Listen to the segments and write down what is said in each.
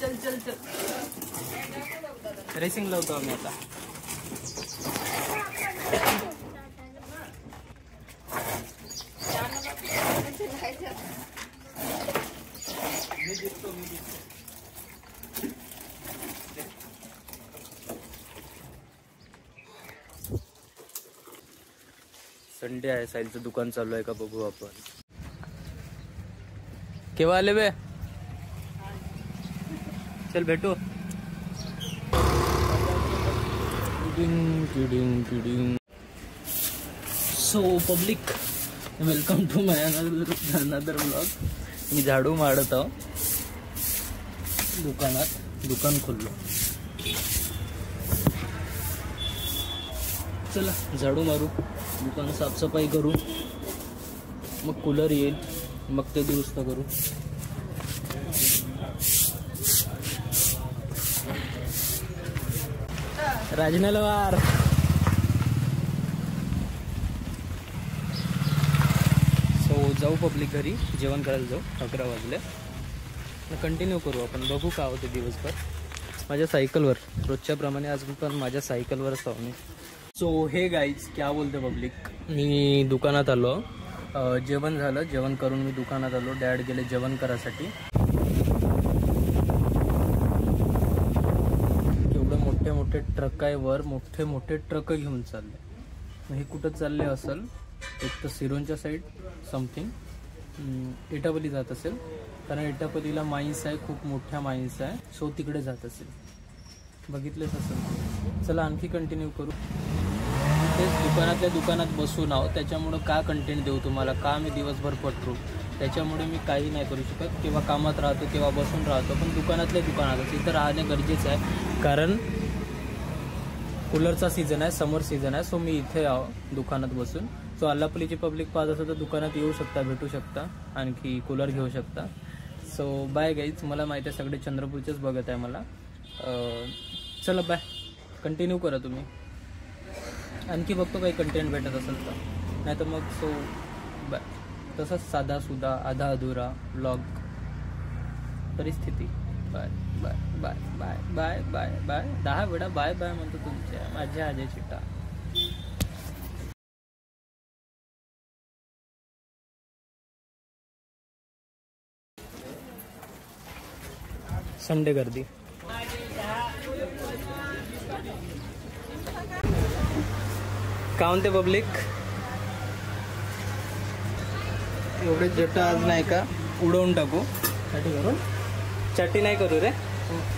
चल चल चल रेसिंग लावतो आम्ही आता. संडे आहे, साहिलचं दुकान चालू आहे का बघू आपण. केव्हा आले बे? चल भेटू. So public, welcome to my another blog. मी झाडू मारत आहो दुकानात. दुकान खोललो. चला झाडू मारू, दुकान साफसफाई करू, मग कूलर येईल, मग ते दुरुस्त करू. राजनाला वार. सो जाऊ पब्लिक घरी, जेवण करायला जाऊ. 11 वाजले. कंटिन्यू करू आपण, बघू का होते दिवसभर. माझ्या सायकलवर रोजच्या प्रमाणे आज पण माझ्या सायकलवरच आहो मी. सो हे गाईज क्या बोलते पब्लिक, मी दुकानात आलो. जेवण झालं, जेवण करून मी दुकानात आलो. डॅड गेले जेवण करायसाठी. एवढे मोठे मोठे ट्रक आहे वर, मोठे मोठे ट्रक घेऊन चालले. मग हे कुठं चालले असेल, एक तर सिरोंच्या साईड समथिंग, एटापल्ली जात असेल, कारण एटापल्लीला माईन्स आहे, खूप मोठ्या माईन्स आहे. सो तिकडे जात असेल, बघितलेच असेल. चला आणखी कंटिन्यू करू. तेच दुकानातल्या दुकानात बसून आहो, त्याच्यामुळं का कंटेंट देऊ तुम्हाला, का मी दिवसभर पटरू, त्याच्यामुळे मी काही नाही करू शकत. केव्हा कामात राहतो, केव्हा बसून राहतो, पण दुकानातल्या दुकानातच इथं राहणे गरजेचं आहे. कारण कूलरचा सीझन आहे, समर सीझन आहे. सो मी इथे आहो दुकानात बसून. सो आल्हापल्लीची पब्लिक पाहत असेल तर दुकानात येऊ शकता, भेटू शकता, आणखी कूलर घेऊ शकता. So bye guys. मला माहिती आहे सगळे चंद्रपूरचेच बघत आहे मला. चला बाय, कंटिन्यू करा तुम्ही. आणखी बघतो काही कंटेंट भेटत असेल तर, नाही तर मग सो बाय. तसंच साधा सुधा आधा अधुरा व्लॉग परिस्थिती. Bye bye bye bye bye bye bye. 10 वेळा बाय बाय म्हणतो तुमच्या माझ्या आजी चिटा. संडे गर्दी. का म्हणते पब्लिक, एवढे जट आज नाही का उडवून टाकू. चाटी नाही करू रे,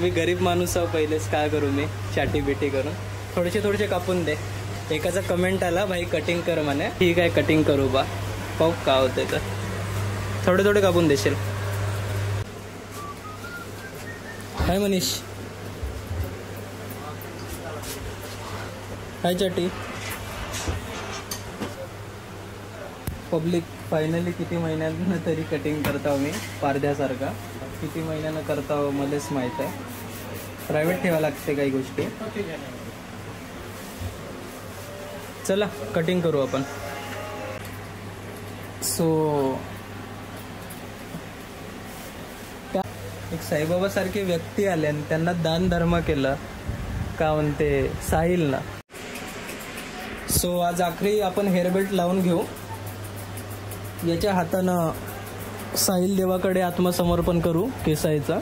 मी गरीब माणूस आहो पहिलेच. काय करू मी चाटी बिटी करून. थोडेसे कापून दे. एकाचा कमेंट आला, भाई कटिंग कर म्हणे. ठीक आहे कटिंग करू बा, पाहू का होते तर. थोडे कापून देशील. हाय मनीष. हाय चाटी. पब्लिक फायनली किती महिन्यानं तरी कटिंग करता मी पारध्यासारखा. किती महिन्यानं करता मलाच माहीत आहे. प्रायव्हेट ठेवा लागते काही गोष्टी. चला कटिंग करू आपण. सो एक साईबाबा सारखे व्यक्ती आले आणि त्यांना दान धर्म केला, का म्हणते साहिल ना. सो आज आखरी आपण हेअरबेल्ट लावून घेऊ. याच्या हातानं साहिल देवाकडे आत्मसमर्पण करू केसायचा.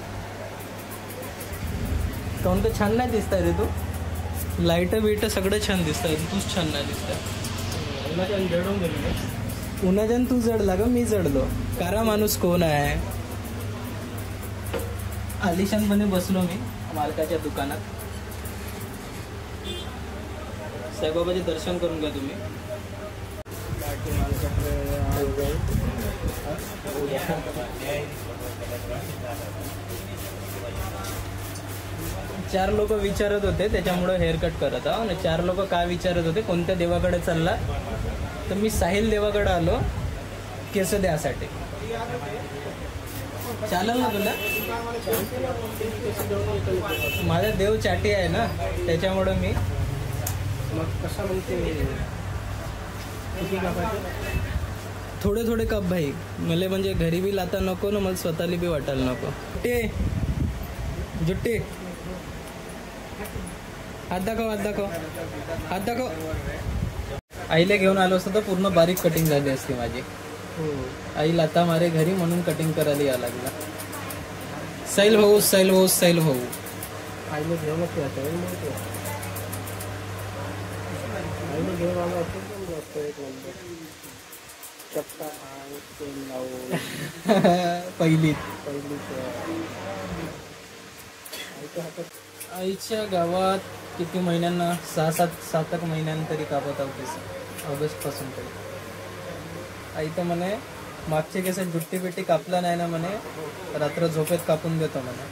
काऊन तर छान नाही दिसताय रे तू. लाईट बीट सगळं छान दिसतंय, तूच छान नाही दिसतंय. उन्हाच्यान जडून गेलो. उन्हाच्यान तू जडला ग, मी जडलो. कारा माणूस कोण आहे. आलिशानपणे बसलो मी मालकाच्या दुकानात. साईबाबाचे दर्शन करून घ्या तुम्ही. 4 लोक विचारत होते, त्याच्यामुळे हेअर कट करत आहो. आणि 4 लोक काय विचारत होते, कोणत्या देवाकडे चालला, तर मी साहिल देवाकडे आलो केस द्यासाठी. चालेल ना तुला. माझा देव चाटी आहे ना, त्याच्यामुळे मी. मग कसा म्हणते थोडे कप भाई. मला म्हणजे घरी बी लाता नको ना, मला स्वतःला बी वाटायला नको. ते जुट्टी हात दाखव, हात दाखव, हात दाखव. आईला घेऊन आलो असतो तर पूर्ण बारीक कटिंग झाली असती माझी. आई लाता मारे घरी म्हणून कटिंग करायला यावं लागला. सैल भाऊ, सैल भाऊ, सैल भाऊ. आईने घेऊन घेऊन आलो असतो पहिली आईच्या गावात किती महिन्यांना, 6-7 महिन्यांतरी कापत आहोत केस, ऑगस्ट पासून तरी. आई तर म्हणे मागचे केस जुट्टी बिट्टी कापला नाही ना म्हणे, रात्र झोपेत कापून देतो म्हणे.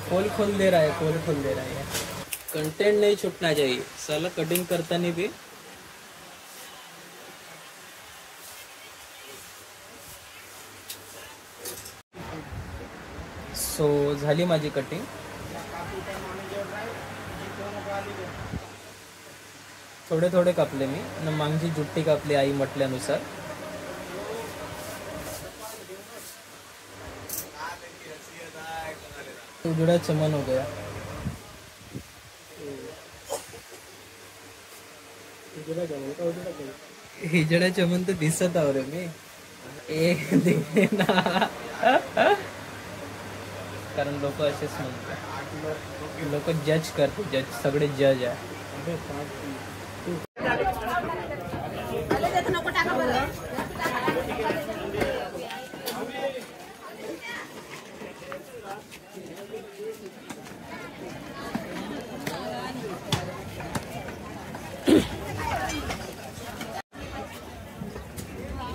पोल खोल दे रहा है, पोल खोल दे रहा है. कंटेंट नहीं छूटना चाहिए साला. कटिंग करताना भी सो झाली माझी कटिंग. थोडे थोडे कापले मी आणि मागची जुट्टी कापली आई म्हटल्यानुसार. उजड़ा चमन हो गया. हिजड़ा चमन तर दिसत आहो रे मी. कारण लोक असेच म्हणतात, लोक जज करते, जज सगळे जज आहे.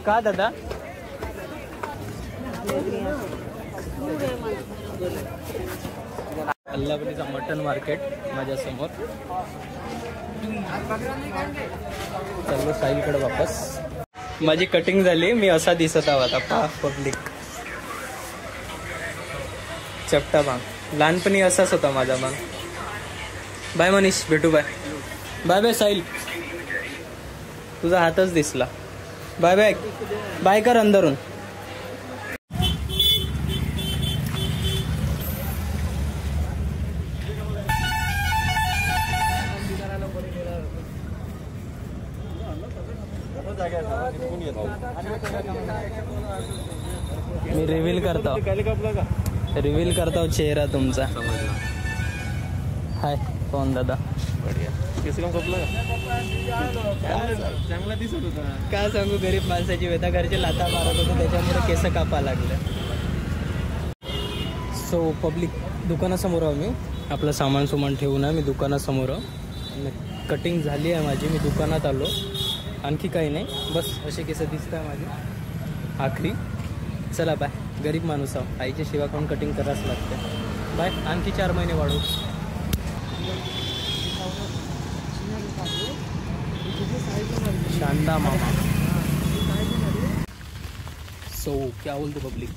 का दादा अल्लापल्लीचा मटन मार्केट माझ्या समोर. चाललो साईकडे वापस. माझी कटिंग झाली, मी असा दिसत आहो आता. पा पब्लिक चपटा भांग. लहानपणी असाच होता माझा भांग. बाय मनीष, भेटू. बाय बाय बाय साहिल, तुझा हातच दिसला. बाय बाय, बाय कर अंदरून. मी रिव्हील करतो चेहरा तुमचा. हाय कोण दादा? चांगला दिसत होता. काय सांगू, गरीब माणसाची व्यथा. घरचे लाथा मारत होते त्याच्यामुळे केस कापा लागले. सो पब्लिक दुकानासमोर आहो मी. आपलं सामान सुमान ठेवून मी दुकानासमोर. कटिंग झाली आहे माझी, मी दुकानात आलो. आणखी काही नाही, बस असे केस दिसत आहे माझे आखरी. चला बाय. गरीब माणूस आहो, आईच्या शिवा कोण कटिंग करावंच लागते. बाय. आणखी 4 महिने वाढू. शांता मामा. सो क्या बोलतो पब्लिक,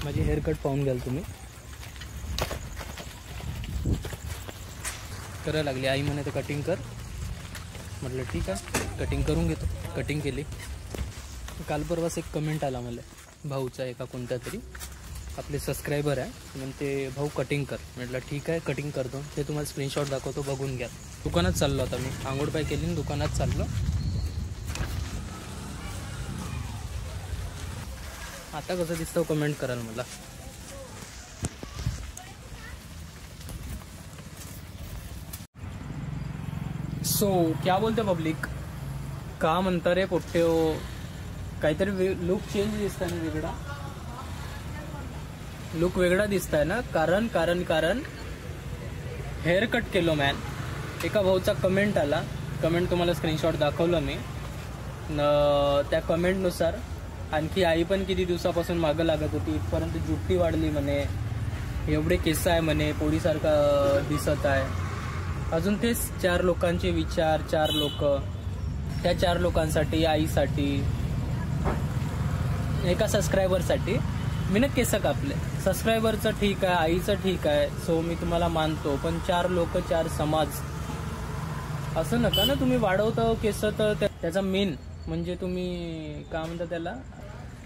माझी हेअरकट पाहून घ्याल तुम्ही. करायला लागली आई म्हणे तर कटिंग कर. म्हटलं ठीक आहे, कटिंग करून घेतो. कटिंग केली. काल परवाच एक कमेंट आला मला भाऊचा, एका कोणत्या तरी आपले सबस्क्रायबर आहे, म्हणते भाऊ कटिंग कर. म्हटलं ठीक आहे कटिंग करतो. ते तुम्हाला स्क्रीनशॉट दाखवतो, बघून घ्या. दुकानात चाललो आता मी. आंघोळ पाय केली आणि दुकानात चाललो. आता कसं दिसतं कमेंट कराल मला. सो क्या बोलते पब्लिक, का म्हणता रे पोट्टे हो? काहीतरी लुक चेंज दिसत आहे, वेगळा लुक वेगळा दिसत आहे ना. कारण कारण कारण हेअर कट केलो मॅन. एका भाऊचा कमेंट आला. कमेंट तुम्हाला स्क्रीनशॉट दाखवलं मी. त्या कमेंटनुसार आणखी आई पण किती दिवसापासून मागं लागत होती. इथपर्यंत जुट्टी वाढली म्हणे, एवढे केस आहे म्हणे, पोळीसारखा दिसत आहे. अजून तेच 4 लोकांचे विचार. 4 लोक, त्या 4 लोकांसाठी, आईसाठी, एका सबस्क्रायबरसाठी मी ना केस कापले. सबस्क्रायबरचं ठीक आहे, आईचं ठीक आहे, सो मी तुम्हाला मानतो. पण 4 लोक, 4 समाज, असं नका ना. तुम्ही वाढवता केस तर त्याचा मेन म्हणजे तुम्ही काय म्हणता त्याला,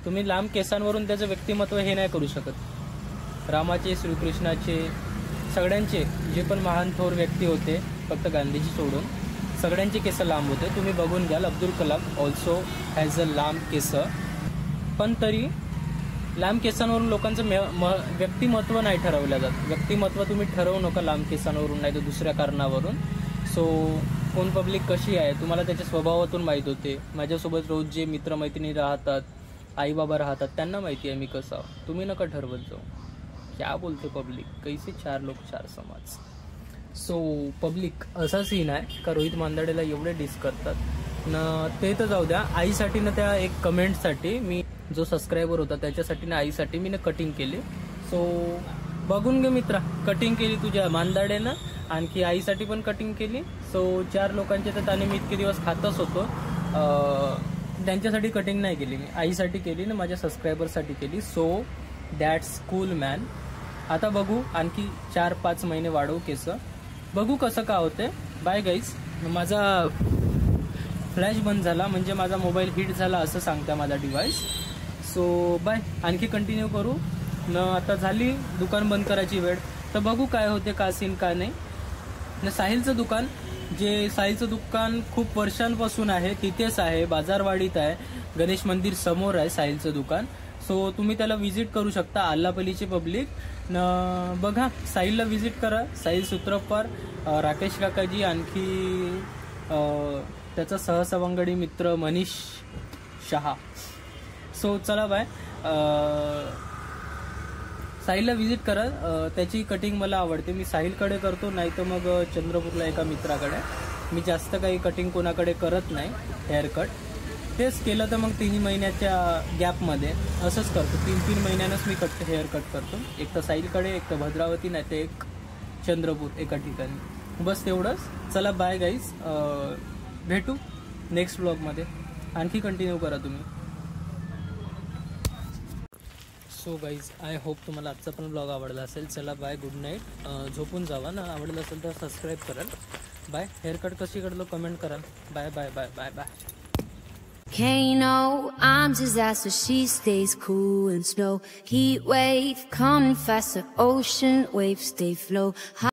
तुम्ही लांब केसांवरून त्याचं व्यक्तिमत्व हे नाही करू शकत. रामाचे, श्रीकृष्णाचे, सगळ्यांचे जे पण महान थोर व्यक्ती होते, फक्त गांधीजी सोडून सगळ्यांचे केस लांब होते. तुम्ही बघून घ्याल, Abdul Kalam also has a लांब केस. पण तरी लांब केसांवरून लोकांचं व्यक्तिमत्व नाही ठरवलं जात. व्यक्तिमत्व तुम्ही ठरवू नका लांब केसांवरून, नाही तर दुसऱ्या कारणावरून. सो कोण पब्लिक कशी आहे तुम्हाला त्याच्या स्वभावातून माहीत होते. माझ्यासोबत रोज जे मित्रमैत्रिणी राहतात, आईबाबा राहतात, त्यांना माहिती आहे मी कसा. तुम्ही नका ठरवत जाऊ. क्या बोलते पब्लिक, कैसे चार लोक चार समाज. सो पब्लिक असा सीन आहे का रोहित मांदाडेला एवढे डिस करतात न. ते तर जाऊ द्या, आईसाठी ना त्या एक कमेंटसाठी मी जो सबस्क्रायबर होता त्याच्यासाठी ना आईसाठी मी ना कटिंग केली. सो बघून घे मित्रा, कटिंग केली तुझ्या मांदाडेनं, आणखी आईसाठी पण कटिंग केली. सो 4 लोकांचे तर त्याने मी इतके दिवस खातच होतो. त्यांच्यासाठी कटिंग नाही केली मी, आईसाठी केली ना माझ्या सबस्क्रायबरसाठी केली. So that's cool man. आता बघू आणखी 4-5 महिने वाढवू केस, बघू कसं का होते. Bye guys. माझा फ्लॅश बंद झाला म्हणजे माझा मोबाईल हिट झाला असं सांगता माझा डिव्हाइस. सो बाय, आणखी कंटिन्यू करू न. आता झाली दुकान बंद करायची वेळ, तर बघू काय होते, का सीन काय नाही न. साहिलचं दुकान, जे साहिलचं दुकान खूप वर्षांपासून आहे, तिथेच आहे, बाजारवाडीत आहे, गणेश मंदिर समोर आहे साहिलचं दुकान. सो तुम्ही त्याला व्हिजिट करू शकता, आल्लापल्लीचे पब्लिक न. बघा, साहिलला व्हिजिट करा. साहिल सूत्रप्पार, राकेश काकाजी, आणखी त्याचा सहसवंगडी मित्र मनीष शहा. सो चला बाय. साहिलला व्हिजिट करा, त्याची कटिंग मला आवडते. मी साहिलकडे करतो, नाही तर मग चंद्रपूरला एका मित्राकडे. मी जास्त काही कटिंग कोणाकडे करत नाही, हेअर कट. तेच केलं तर मग 3 महिन्याच्या गॅपमध्ये असंच करतो. 3-3 महिन्यानंच मी हेअर कट करतो. एक तर साहिलकडे, एक तर भद्रावती, नाही तर एक चंद्रपूर एका ठिकाणी. बस तेवढंच. चला बाय गाईज, भेटू नेक्स्ट ब्लॉगमध्ये. आणखी कंटिन्यू करा तुम्ही. सो गाईज, आय होप तुम्हाला आजचा पण ब्लॉग आवडला असेल. चला बाय, गुड नाईट. झोपून जावा ना. आवडलं असेल तर सबस्क्राईब कराल. बाय. हेअरकट कशी काढलो कमेंट कराल. Bye bye bye bye bye. Kano, I'm disaster, she stays cool and slow. Heat wave, coming faster, ocean waves stay flow.